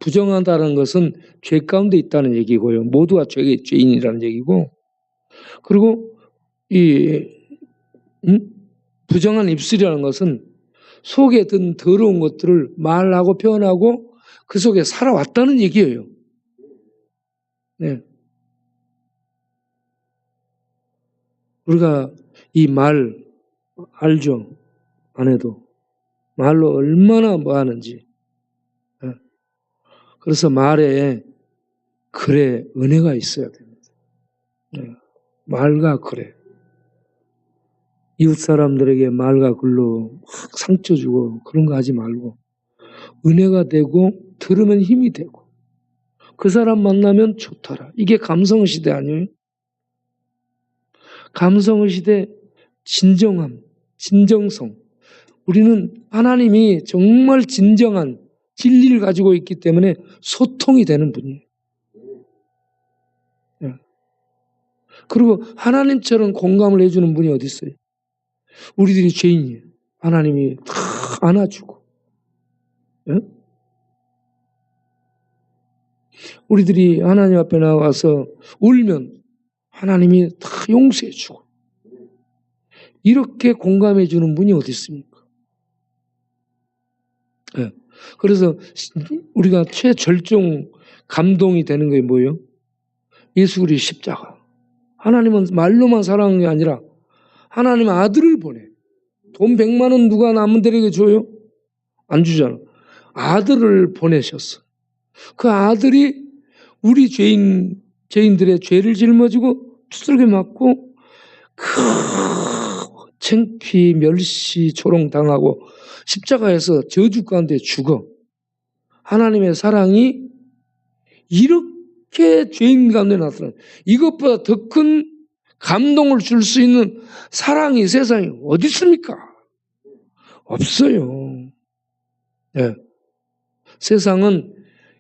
[SPEAKER 1] 부정하다는 것은 죄 가운데 있다는 얘기고요. 모두가 죄인이라는 얘기고, 그리고 부정한 입술이라는 것은 속에 든 더러운 것들을 말하고 표현하고 그 속에 살아왔다는 얘기예요. 네. 우리가 이 말 알죠? 안 해도 말로 얼마나 뭐 하는지. 네. 그래서 말에 글에 은혜가 있어야 됩니다. 네. 말과 글에 이웃 사람들에게 말과 글로 막 상처 주고 그런 거 하지 말고 은혜가 되고 들으면 힘이 되고 그 사람 만나면 좋더라. 이게 감성 시대 아니에요? 감성 시대 진정함, 진정성. 우리는 하나님이 정말 진정한 진리를 가지고 있기 때문에 소통이 되는 분이에요. 네. 그리고 하나님처럼 공감을 해주는 분이 어디 있어요? 우리들이 죄인이에요. 하나님이 다 안아주고. 네? 우리들이 하나님 앞에 나와서 울면 하나님이 다 용서해주고. 이렇게 공감해주는 분이 어디 있습니까? 네. 그래서 우리가 최절정 감동이 되는 게 뭐예요? 예수 그리스도의 십자가. 하나님은 말로만 사랑하는 게 아니라 하나님 아들을 보내. 돈 100만 원 누가 남은들에게 줘요? 안 주잖아. 아들을 보내셨어. 그 아들이 우리 죄인들의 죄를 짊어지고 두들겨 맞고 창피, 멸시, 조롱당하고 십자가에서 저주 가운데 죽어. 하나님의 사랑이 이렇게 죄인 가운데 나타나 이것보다 더 큰 감동을 줄 수 있는 사랑이 세상에 어디 있습니까? 없어요. 네. 세상은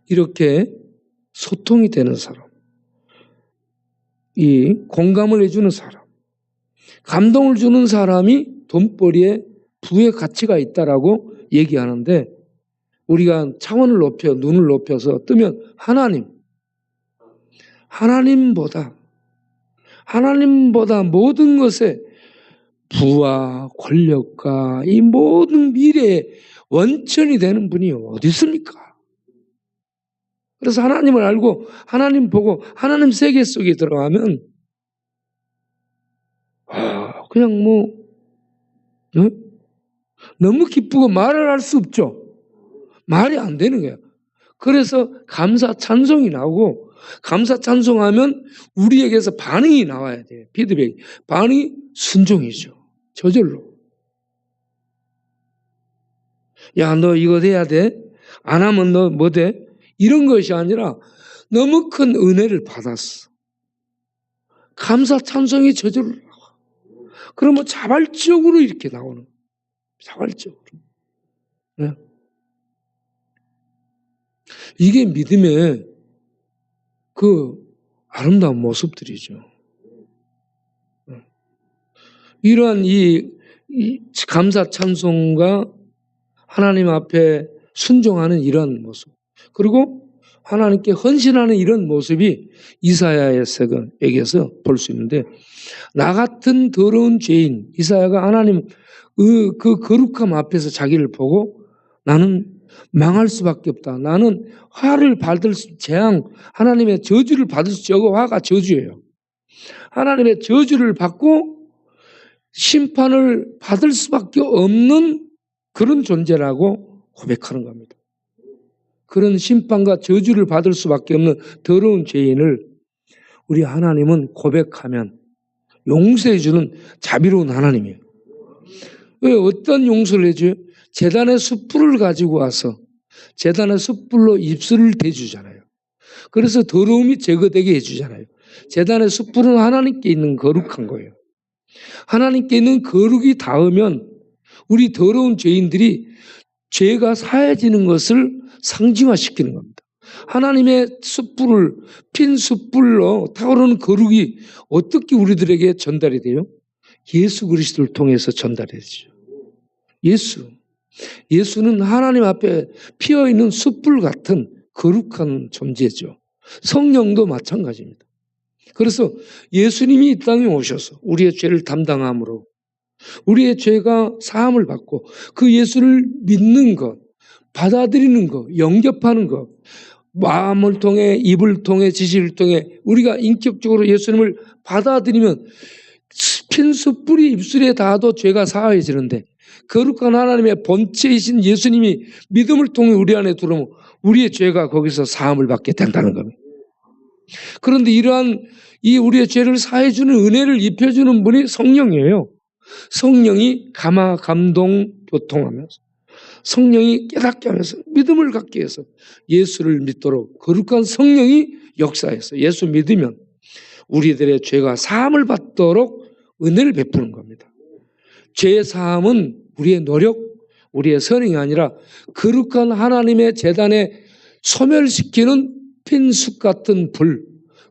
[SPEAKER 1] 이렇게 소통이 되는 사람, 이 공감을 해주는 사람, 감동을 주는 사람이 돈벌이에 부의 가치가 있다라고 얘기하는데, 우리가 차원을 높여 눈을 높여서 뜨면 하나님보다 모든 것에 부와 권력과 이 모든 미래의 원천이 되는 분이 어디 있습니까? 그래서 하나님을 알고 하나님 보고 하나님 세계 속에 들어가면 그냥 너무 기쁘고 말을 할 수 없죠. 말이 안 되는 거예요. 그래서 감사 찬송이 나오고, 감사 찬송하면 우리에게서 반응이 나와야 돼요. 피드백이. 반응이 순종이죠. 저절로. 야, 너 이거 해야 돼? 안 하면 너 뭐 돼? 이런 것이 아니라 너무 큰 은혜를 받았어. 감사 찬송이 저절로 나와. 그러면 자발적으로 이렇게 나오는 거예요. 자발적으로. 네. 이게 믿음의 그 아름다운 모습들이죠. 이러한 이 감사 찬송과 하나님 앞에 순종하는 이런 모습, 그리고 하나님께 헌신하는 이런 모습이 이사야의 책에서 볼 수 있는데, 나 같은 더러운 죄인, 이사야가 하나님 그 거룩함 앞에서 자기를 보고 나는 망할 수밖에 없다. 나는 화를 받을 재앙, 하나님의 저주를 받을 수, 저거 화가 저주예요. 하나님의 저주를 받고 심판을 받을 수밖에 없는 그런 존재라고 고백하는 겁니다. 그런 심판과 저주를 받을 수밖에 없는 더러운 죄인을 우리 하나님은 고백하면 용서해 주는 자비로운 하나님이에요. 왜 어떤 용서를 해줘요? 제단의 숯불을 가지고 와서 제단의 숯불로 입술을 대주잖아요. 그래서 더러움이 제거되게 해주잖아요. 제단의 숯불은 하나님께 있는 거룩한 거예요. 하나님께 있는 거룩이 닿으면 우리 더러운 죄인들이 죄가 사해지는 것을 상징화시키는 겁니다. 하나님의 숯불을 핀 숯불로 타오르는 거룩이 어떻게 우리들에게 전달이 돼요? 예수 그리스도를 통해서 전달이 되죠. 예수는 하나님 앞에 피어있는 숯불 같은 거룩한 존재죠. 성령도 마찬가지입니다. 그래서 예수님이 이 땅에 오셔서 우리의 죄를 담당함으로 우리의 죄가 사함을 받고 그 예수를 믿는 것, 받아들이는 것, 영접하는 것, 마음을 통해 입을 통해 지식을 통해 우리가 인격적으로 예수님을 받아들이면 핀 숯불이 입술에 닿아도 죄가 사해지는데, 거룩한 하나님의 본체이신 예수님이 믿음을 통해 우리 안에 들어오면 우리의 죄가 거기서 사함을 받게 된다는 겁니다. 그런데 이러한 이 우리의 죄를 사해주는 은혜를 입혀주는 분이 성령이에요. 성령이 감동, 교통하면서, 성령이 깨닫게 하면서 믿음을 갖게 해서 예수를 믿도록 거룩한 성령이 역사해서 예수 믿으면 우리들의 죄가 사함을 받도록 은혜를 베푸는 겁니다. 죄의 사함은 우리의 노력, 우리의 선행이 아니라 거룩한 하나님의 제단에 소멸시키는 핀숯 같은 불,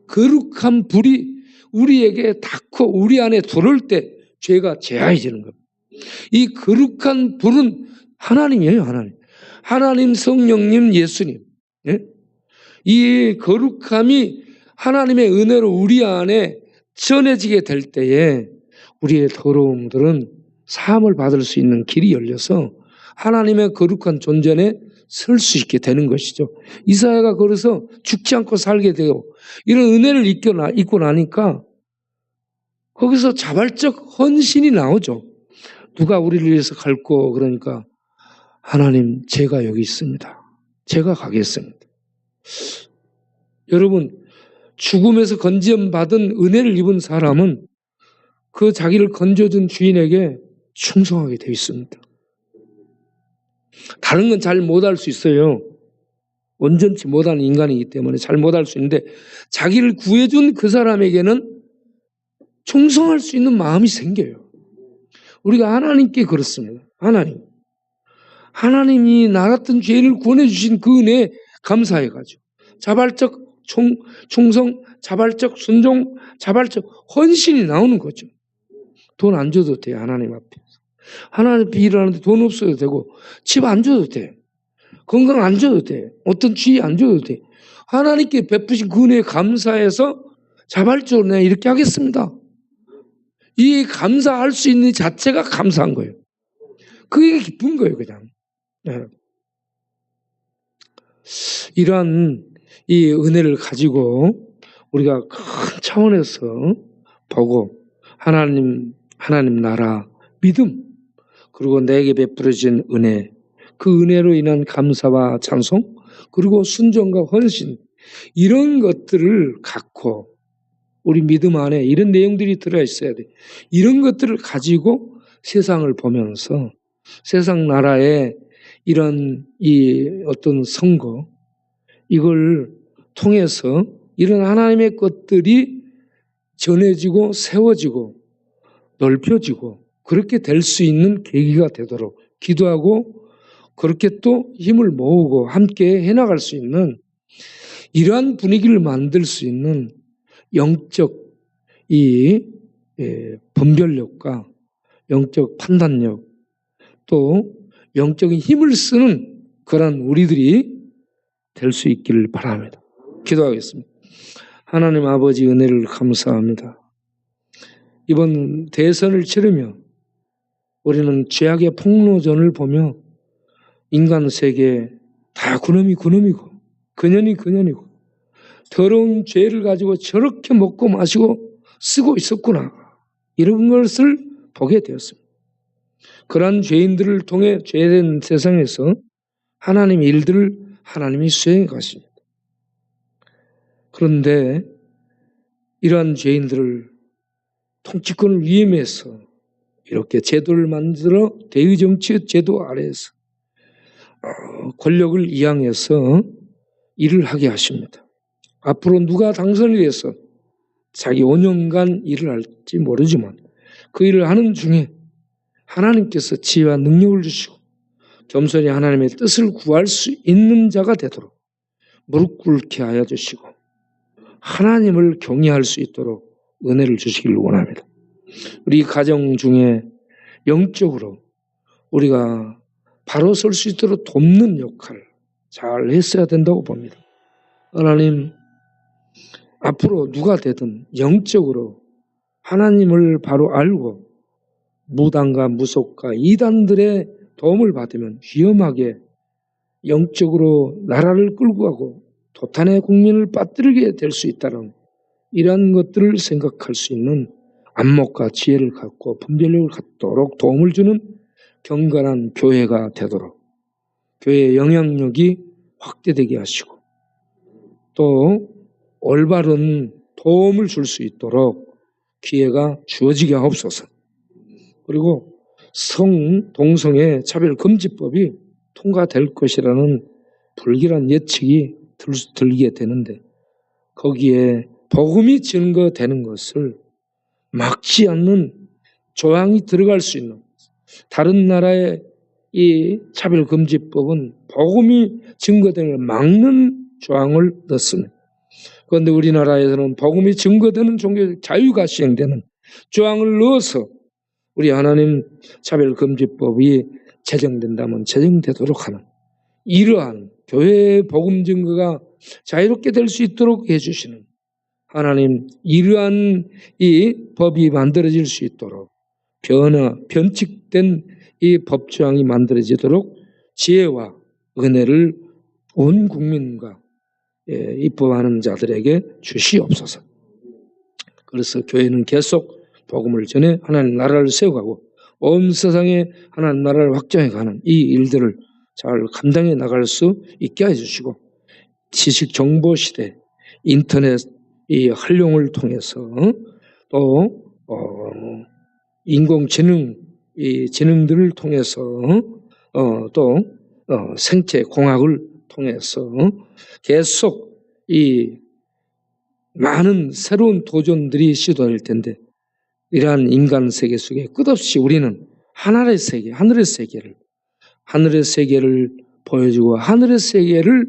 [SPEAKER 1] 거룩한 불이 우리에게 닿고 우리 안에 들어올 때 죄가 제하해지는 겁니다. 이 거룩한 불은 하나님이에요. 하나님, 성령님, 예수님. 예? 이 거룩함이 하나님의 은혜로 우리 안에 전해지게 될 때에 우리의 더러움들은 사함을 받을 수 있는 길이 열려서 하나님의 거룩한 존전에 설 수 있게 되는 것이죠. 이사야가 그래서 죽지 않고 살게 되고 이런 은혜를 입고 나니까 거기서 자발적 헌신이 나오죠. 누가 우리를 위해서 갈고 그러니까 하나님, 제가 여기 있습니다. 제가 가겠습니다. 여러분, 죽음에서 건지받은 은혜를 입은 사람은 그 자기를 건져준 주인에게 충성하게 되어 있습니다. 다른 건 잘 못할 수 있어요. 온전치 못한 인간이기 때문에 잘 못할 수 있는데 자기를 구해준 그 사람에게는 충성할 수 있는 마음이 생겨요. 우리가 하나님께 그렇습니다. 하나님이 나 같은 죄인을 구원해 주신 그 은혜에 감사해가지고 자발적 충성, 자발적 순종, 자발적 헌신이 나오는 거죠. 돈 안 줘도 돼, 하나님 앞에서. 하나님 앞에 일하는데 돈 없어도 되고 집 안 줘도 돼. 건강 안 줘도 돼. 어떤 주의 안 줘도 돼. 하나님께 베푸신 그 은혜에 감사해서 자발적으로 내가 이렇게 하겠습니다. 이 감사할 수 있는 자체가 감사한 거예요. 그게 기쁜 거예요, 그냥. 네. 이러한 이 은혜를 가지고 우리가 큰 차원에서 보고 하나님 나라, 믿음, 그리고 내게 베풀어진 은혜, 그 은혜로 인한 감사와 찬송, 그리고 순종과 헌신, 이런 것들을 갖고 우리 믿음 안에 이런 내용들이 들어있어야 돼. 이런 것들을 가지고 세상을 보면서 세상 나라의 이런 이 어떤 선거, 이걸 통해서 이런 하나님의 것들이 전해지고 세워지고 넓혀지고 그렇게 될 수 있는 계기가 되도록 기도하고 그렇게 또 힘을 모으고 함께 해나갈 수 있는 이러한 분위기를 만들 수 있는 영적 이 분별력과 영적 판단력 또 영적인 힘을 쓰는 그런 우리들이 될 수 있기를 바랍니다. 기도하겠습니다. 하나님 아버지 은혜를 감사합니다. 이번 대선을 치르며 우리는 죄악의 폭로전을 보며 인간 세계 다 그놈이고 그년이고 더러운 죄를 가지고 저렇게 먹고 마시고 쓰고 있었구나, 이런 것을 보게 되었습니다. 그러한 죄인들을 통해 죄된 세상에서 하나님의 일들을 하나님이 수행해 가십니다. 그런데 이러한 죄인들을 통치권을 위임해서 이렇게 제도를 만들어 대의정치의 제도 아래에서 권력을 이양해서 일을 하게 하십니다. 앞으로 누가 당선이 돼서 자기 5년간 일을 할지 모르지만 그 일을 하는 중에 하나님께서 지혜와 능력을 주시고 겸손히 하나님의 뜻을 구할 수 있는 자가 되도록 무릎 꿇게 하여 주시고 하나님을 경외할 수 있도록 은혜를 주시기를 원합니다. 우리 가정 중에 영적으로 우리가 바로 설 수 있도록 돕는 역할을 잘 했어야 된다고 봅니다. 하나님, 앞으로 누가 되든 영적으로 하나님을 바로 알고 무당과 무속과 이단들의 도움을 받으면 위험하게 영적으로 나라를 끌고 가고 도탄의 국민을 빠뜨리게 될 수 있다는 이러한 것들을 생각할 수 있는 안목과 지혜를 갖고 분별력을 갖도록 도움을 주는 경건한 교회가 되도록 교회의 영향력이 확대되게 하시고 또 올바른 도움을 줄 수 있도록 기회가 주어지게 하옵소서. 그리고 동성애 차별금지법이 통과될 것이라는 불길한 예측이 들게 되는데 거기에 복음이 증거되는 것을 막지 않는 조항이 들어갈 수 있는, 다른 나라의 이 차별금지법은 복음이 증거되는 걸 막는 조항을 넣습니다. 그런데 우리나라에서는 복음이 증거되는 종교적 자유가 시행되는 조항을 넣어서 우리 하나님 차별금지법이 제정된다면 제정되도록 하는 이러한 교회의 복음 증거가 자유롭게 될 수 있도록 해주시는 하나님, 이러한 이 법이 만들어질 수 있도록 변칙된 이 법조항이 만들어지도록 지혜와 은혜를 온 국민과 입법하는 자들에게 주시옵소서. 그래서 교회는 계속 복음을 전해 하나님 나라를 세워가고 온 세상에 하나님 나라를 확장해가는 이 일들을 잘 감당해 나갈 수 있게 해주시고 지식 정보 시대, 인터넷 이 활용을 통해서 또 인공지능 이 지능들을 통해서 또 생체 공학을 통해서 계속 이 많은 새로운 도전들이 시도될 텐데 이러한 인간 세계 속에 끝없이 우리는 하늘의 세계를 보여주고 하늘의 세계를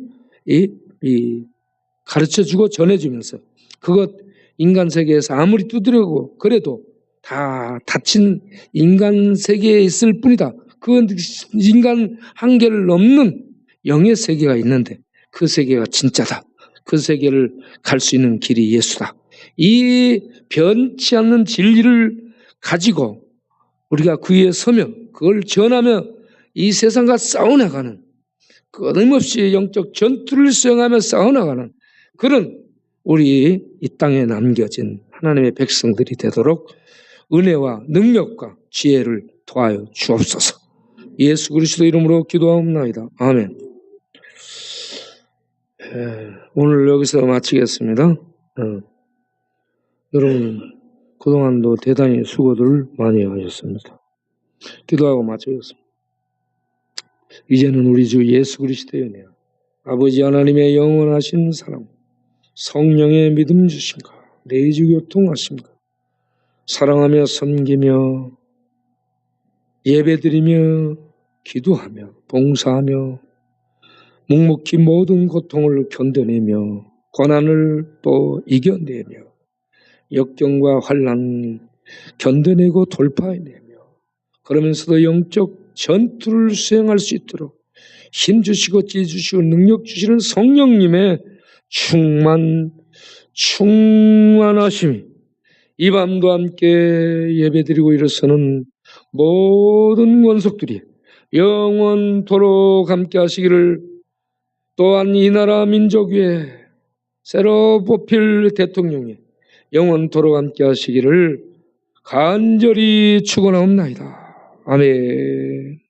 [SPEAKER 1] 가르쳐주고 전해주면서 그것 인간 세계에서 아무리 두드려고 그래도 다 닫힌 인간 세계에 있을 뿐이다. 그 인간 한계를 넘는 영의 세계가 있는데 그 세계가 진짜다. 그 세계를 갈 수 있는 길이 예수다. 이 변치 않는 진리를 가지고 우리가 그 위에 서며 그걸 전하며 이 세상과 싸워나가는 끊임없이 영적 전투를 수행하며 싸워나가는 그런 우리 이 땅에 남겨진 하나님의 백성들이 되도록 은혜와 능력과 지혜를 도하여 주옵소서. 예수 그리스도 이름으로 기도하옵나이다. 아멘. 오늘 여기서 마치겠습니다. 여러분 그동안도 대단히 수고들 많이 하셨습니다. 기도하고 마치겠습니다. 이제는 우리 주 예수 그리스도의 은혜와 아버지 하나님의 영원하신 사랑, 성령의 믿음 주심과 내주 교통하심과 사랑하며 섬기며 예배드리며 기도하며 봉사하며 묵묵히 모든 고통을 견뎌내며 고난을 또 이겨내며 역경과 환난을 견뎌내고 돌파해내며 그러면서도 영적 전투를 수행할 수 있도록 힘주시고 지혜주시고 능력 주시는 성령님의 충만하심이 이 밤도 함께 예배드리고 일어서는 모든 권속들이 영원토록 함께 하시기를, 또한 이 나라 민족 위에 새로 뽑힐 대통령이 영원토록 함께 하시기를 간절히 축원하옵나이다. 아멘.